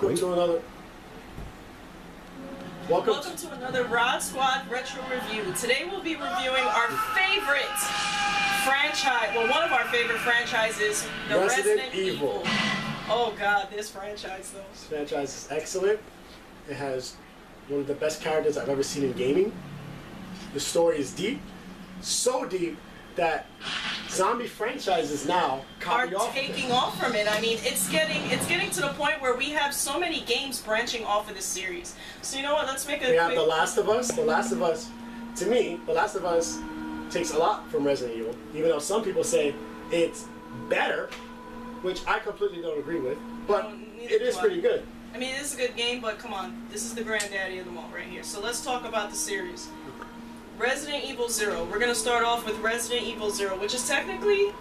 Welcome to another RodzSquad Retro Review. Today we'll be reviewing our favorite franchise, well, one of our favorite franchises, the Resident Evil. Oh god, this franchise though. This franchise is excellent. It has one of the best characters I've ever seen in gaming. The story is deep, so deep that zombie franchises now are taking off from it. I mean, it's getting to the point where we have so many games branching off of this series. So you know what? Let's make a. We have The Last of Us. The Last of Us, to me, The Last of Us takes a lot from Resident Evil, even though some people say it's better, which I completely don't agree with. But it is pretty good. I mean, it is a good game, but come on, this is the granddaddy of them all right here. So let's talk about the series. Resident Evil 0. We're going to start off with Resident Evil 0, which is technically,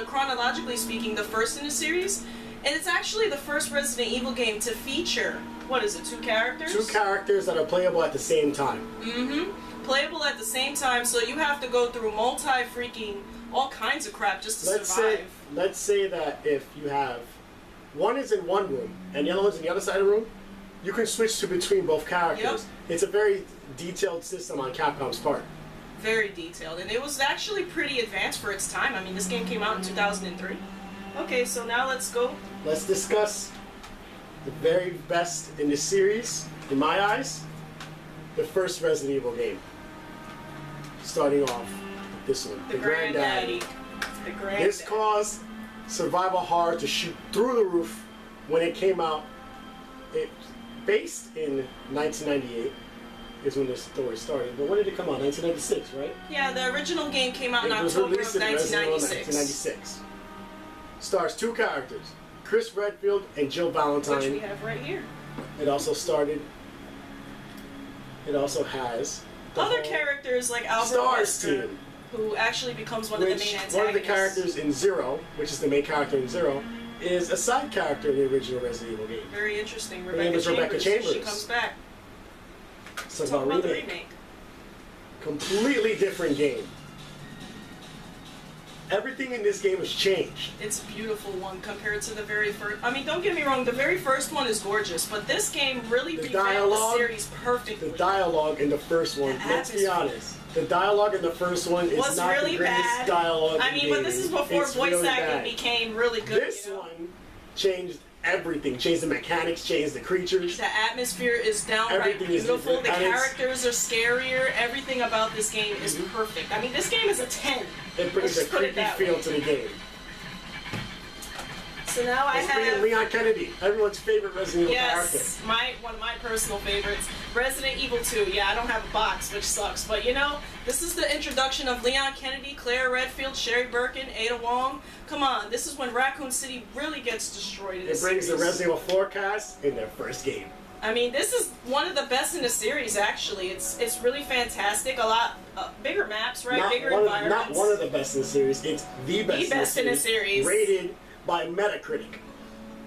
chronologically speaking, the first in the series. And it's actually the first Resident Evil game to feature, what is it, 2 characters? 2 characters that are playable at the same time. Mm-hmm. Playable at the same time, so you have to go through multi-freaking, all kinds of crap just to survive. Let's say that if you have, one is in one room, and the other one's in the other side of the room, you can switch to between both characters. Yep. It's a very detailed system on Capcom's part. Very detailed, and it was actually pretty advanced for its time. I mean, this game came out in 2003. Okay, so now let's go. Let's discuss the very best in the series, in my eyes, the first Resident Evil game. Starting off with this one, the Granddaddy. The Granddaddy. This caused survival horror to shoot through the roof when it came out. It based in 1998 is when this story started. But when did it come out? 1996, right? Yeah, the original game came out in October of 1996. 1996. Stars 2 characters, Chris Redfield and Jill Valentine. Which we have right here. It also has other characters like Albert Wesker, team, who actually becomes one of the main antagonists. One of the characters in Zero, which is the main character in Zero, is a side character in the original Resident Evil game. Very interesting. Her name is Rebecca Chambers. She comes back. Talk about the remake. Completely different game. Everything in this game has changed. It's a beautiful one compared to the very first. I mean, don't get me wrong, the very first one is gorgeous, but this game really revamped the series perfectly. The dialogue in the first one, let's be honest, the dialogue in the first one is not really the greatest bad. dialogue I mean, but this is before voice acting became really good. This one changed everything. Changed the mechanics, changed the creatures. The atmosphere is downright beautiful. The characters are scarier. Everything about this game is perfect. I mean, this game is a 10. It brings a creepy feel to the game. So now I have Leon Kennedy, everyone's favorite Resident Evil character. Yes, one of my personal favorites. Resident Evil 2. Yeah, I don't have a box, which sucks. But you know, this is the introduction of Leon Kennedy, Claire Redfield, Sherry Birkin, Ada Wong. Come on, this is when Raccoon City really gets destroyed in this brings series. the Resident Evil 4 cast in their first game. I mean, this is one of the best in the series, actually. It's really fantastic. A lot bigger maps, right? Bigger environments. Not one of the best in the series. It's the best in the series. Rated by Metacritic.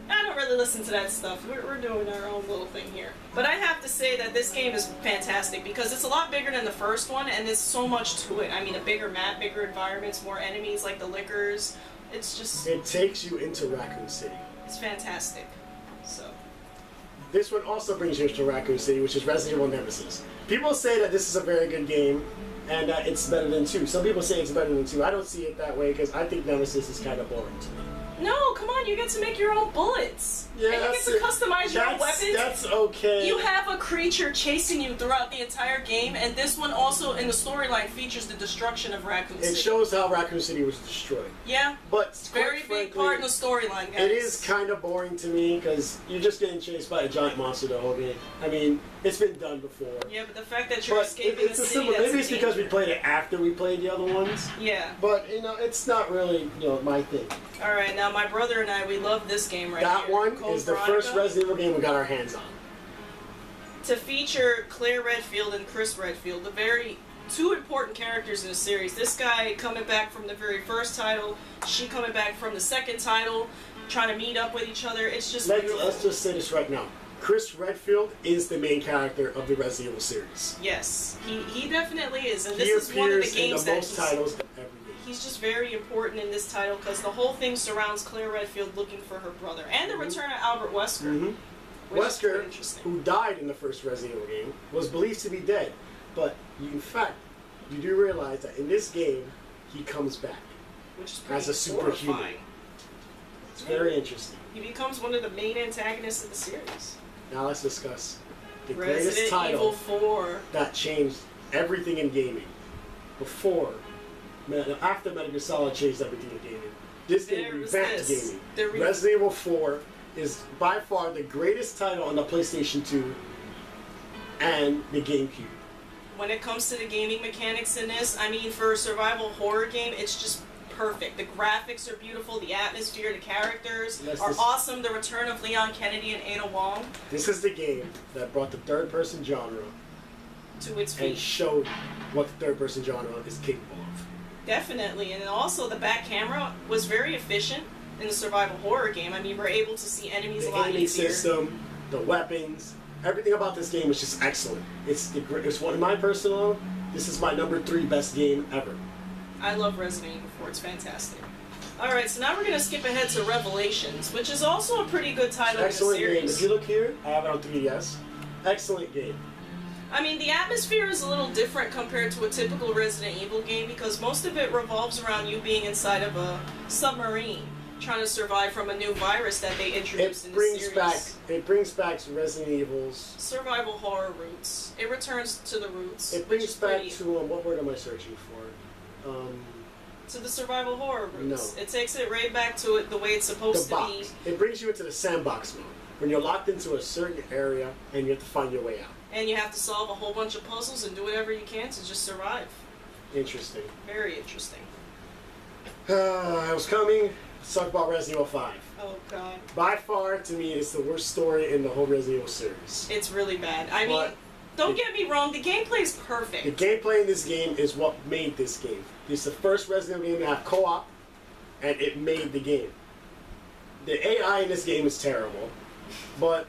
I don't really listen to that stuff. We're doing our own little thing here. But I have to say that this game is fantastic because it's a lot bigger than the first one, and there's so much to it. I mean, a bigger map, bigger environments, more enemies like the Lickers. It's just... It takes you into Raccoon City. It's fantastic. So... This one also brings you to Raccoon City, which is Resident Evil Nemesis. People say that this is a very good game, and that it's better than 2. Some people say it's better than 2. I don't see it that way, because I think Nemesis is kind of boring to me. No, come on, you get to make your own bullets. Yeah, and you get to customize your own weapons. That's okay. You have a creature chasing you throughout the entire game, and this one also in the storyline features the destruction of Raccoon City. It shows how Raccoon City was destroyed. Yeah, but it's a very big part in the storyline, guys. It is kind of boring to me because you're just getting chased by a giant monster the whole game. I mean, it's been done before. Yeah, but the fact that you're escaping the city, maybe it's because we played it after we played the other ones. Yeah. But, you know, it's not really, my thing. Alright, now my brother and I, we love this game right here. That one is the first Resident Evil game we got our hands on. To feature Claire Redfield and Chris Redfield, the two important characters in the series. This guy coming back from the very first title, she coming back from the second title, trying to meet up with each other. It's just beautiful. Let's just say this right now. Chris Redfield is the main character of the Resident Evil series. Yes, he definitely is, and this is one of the games that titles he's just very important in this title because the whole thing surrounds Claire Redfield looking for her brother and the return of Albert Wesker. Which is pretty Wesker, interesting. who died in the first Resident Evil game, was believed to be dead. But in fact, you do realize that in this game, he comes back Which is pretty as a superhuman. horrifying. It's very interesting. He becomes one of the main antagonists of the series. Now let's discuss the greatest Resident title Evil 4. that changed everything in gaming. After Metal Gear Solid changed everything in gaming. This game There was revamped this. gaming. Resident Evil 4 is by far the greatest title on the PlayStation 2 and the GameCube. When it comes to the gaming mechanics in this, I mean, for a survival horror game, it's just perfect. The graphics are beautiful, the atmosphere, the characters are awesome. The return of Leon Kennedy and Ada Wong This is the game that brought the third-person genre to its and feet. showed what the third-person genre is capable of. Definitely, and also the back camera was very efficient in the survival horror game. I mean, we're able to see enemies a The lot aiming easier. system, the weapons, everything about this game is just excellent. It's one of my personal. This is my number 3 best game ever. I love Resident Evil 4. It's fantastic. Alright, so now we're going to skip ahead to Revelations, which is also a pretty good title Excellent in the game. series. If you look here, I have it on 3DS. Excellent game. I mean, the atmosphere is a little different compared to a typical Resident Evil game because most of it revolves around you being inside of a submarine trying to survive from a new virus that they introduced in the series. It brings back Resident Evil's. Survival horror roots. It returns to the roots. It which brings is back pretty- to what word am I searching for? to the survival horror roots. No. It takes it right back to it the way it's supposed The to box. It brings you into the sandbox mode when you're locked into a certain area and you have to find your way out. be. And you have to solve a whole bunch of puzzles and do whatever you can to just survive. Interesting. Very interesting. I was coming. Let's talk about Resident Evil 5. Oh god. By far, to me, it's the worst story in the whole Resident Evil series. It's really bad. I mean, But don't get me wrong, the gameplay is The perfect. gameplay in this game is what made this game. It's the first Resident Evil game to have co-op, and it made the game. The AI in this game is terrible, but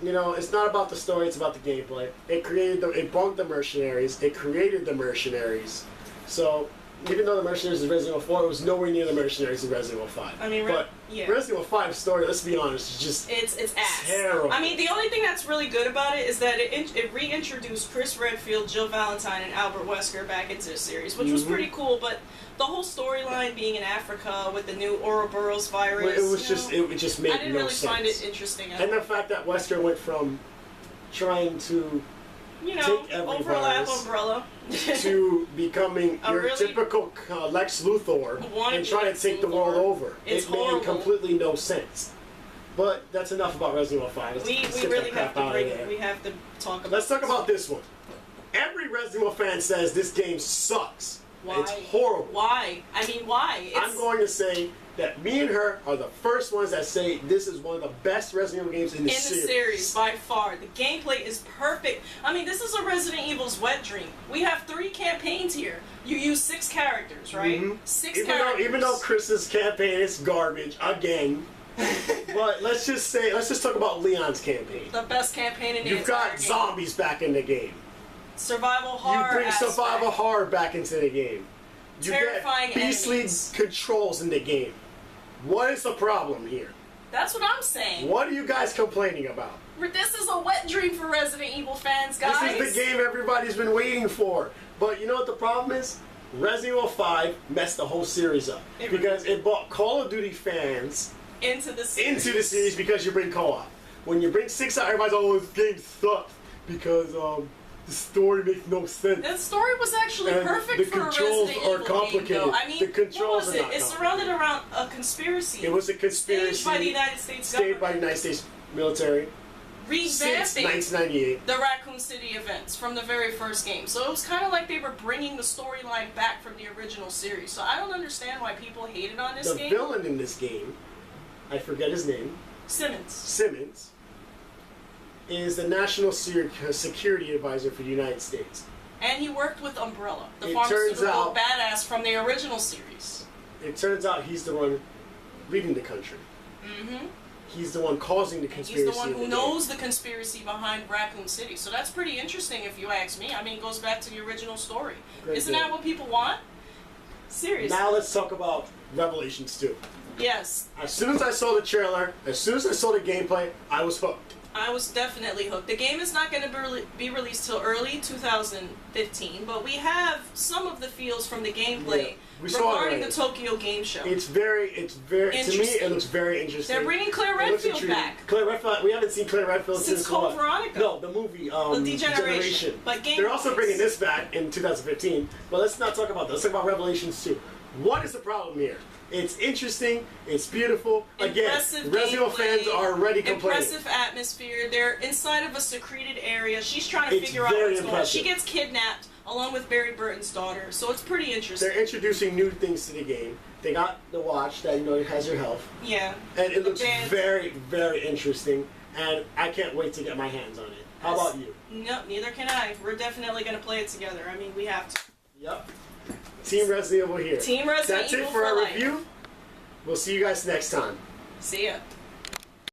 you know it's not about the story; it's about the gameplay. It brought the mercenaries. It created the mercenaries. So even though the mercenaries in Resident Evil 4, it was nowhere near the mercenaries in Resident Evil 5. I mean, but yeah. Resident Evil 5 story, let's be honest, is just It's ass. terrible. I mean, the only thing that's really good about it is that it reintroduced Chris Redfield, Jill Valentine, and Albert Wesker back into the series, which was pretty cool. But the whole storyline being in Africa with the new Ouroboros virus, it just made I didn't no really sense. find it interesting at And all. the fact that Wesker went from trying to You know, take every overlap virus umbrella. to becoming A your really typical Lex Luthor wannabe and trying to Lex take the world Luthor. over. It's It made horrible. completely no sense. But that's enough about Resident Evil 5. Let's we skip really that have crap to out of bring there. it. We have to talk about. Let's talk about this one. Every Resident Evil fan says this game sucks. Why? It's horrible. Why? I mean, why? I'm going to say that me and her are the first ones that say this is one of the best Resident Evil games in the series by far. The gameplay is perfect. I mean, this is a Resident Evil's wet dream. We have 3 campaigns here. You use 6 characters, right? Mhm. 6 Even characters. even though Chris's campaign is garbage again, but let's just talk about Leon's campaign. the best campaign in the You've entire got game. zombies back in the game. Survival horror. You bring aspect. survival horror back into the game. You Terrifying get beastly enemies. controls in the game. What is the problem here? That's what I'm saying. What are you guys complaining about? This is a wet dream for Resident Evil fans, guys. This is the game everybody's been waiting for. But you know what the problem is? Resident Evil 5 messed the whole series up. It Because it brought Call of Duty fans into the series. into the series because you bring co-op. When you bring 6 out, everybody's like, oh, this game sucks because the story makes no sense. The story was actually And perfect the for a controls Resident are Evil complicated. game, though. I mean, The controls what was are it? not It's surrounded around a conspiracy. It was a conspiracy staged by the United States staged government. by the United States military since Revamping 1998. the Raccoon City events from the very first game. So it was kind of like they were bringing the storyline back from the original series. So I don't understand why people hated on this The game. villain in this game, I forget his name, Simmons. is the National Security Advisor for the United States. And he worked with Umbrella, the It pharmaceutical turns out- badass from the original series. It turns out he's the one leading the country. Mm-hmm. He's the one causing the He's conspiracy. the one in who game. knows the conspiracy behind Raccoon City. So that's pretty interesting if you ask me. I mean, it goes back to the original story. Great Isn't game. that what people want? Seriously. Now let's talk about Revelations 2. Yes. As soon as I saw the trailer, as soon as I saw the gameplay, I was hooked. I was definitely hooked. The game is not going to be released till early 2015, but we have some of the feels from the gameplay regarding the Tokyo Game Show. It's very, to me, it looks very interesting. They're bringing Claire Redfield back. Claire Redfield, we haven't seen Claire Redfield since Code Veronica. No, the movie, The Degeneration. But they're also bringing this back in 2015, but let's not talk about that. Let's talk about Revelations 2. What is the problem here? It's interesting. It's beautiful. Impressive Again, Resident Evil fans are already complaining. Impressive atmosphere. They're inside of a secreted area. She's trying to figure out what's going on. She gets kidnapped along with Barry Burton's daughter. So it's pretty interesting. They're introducing new things to the game. They got the watch that has your health. Yeah. And it looks very, very interesting. And I can't wait to get my hands on it. How about you? No, neither can I. We're definitely going to play it together. I mean, we have to. Yep. Team Resident Evil here. Team Resident Evil. That's it for our review. We'll see you guys next time. See ya.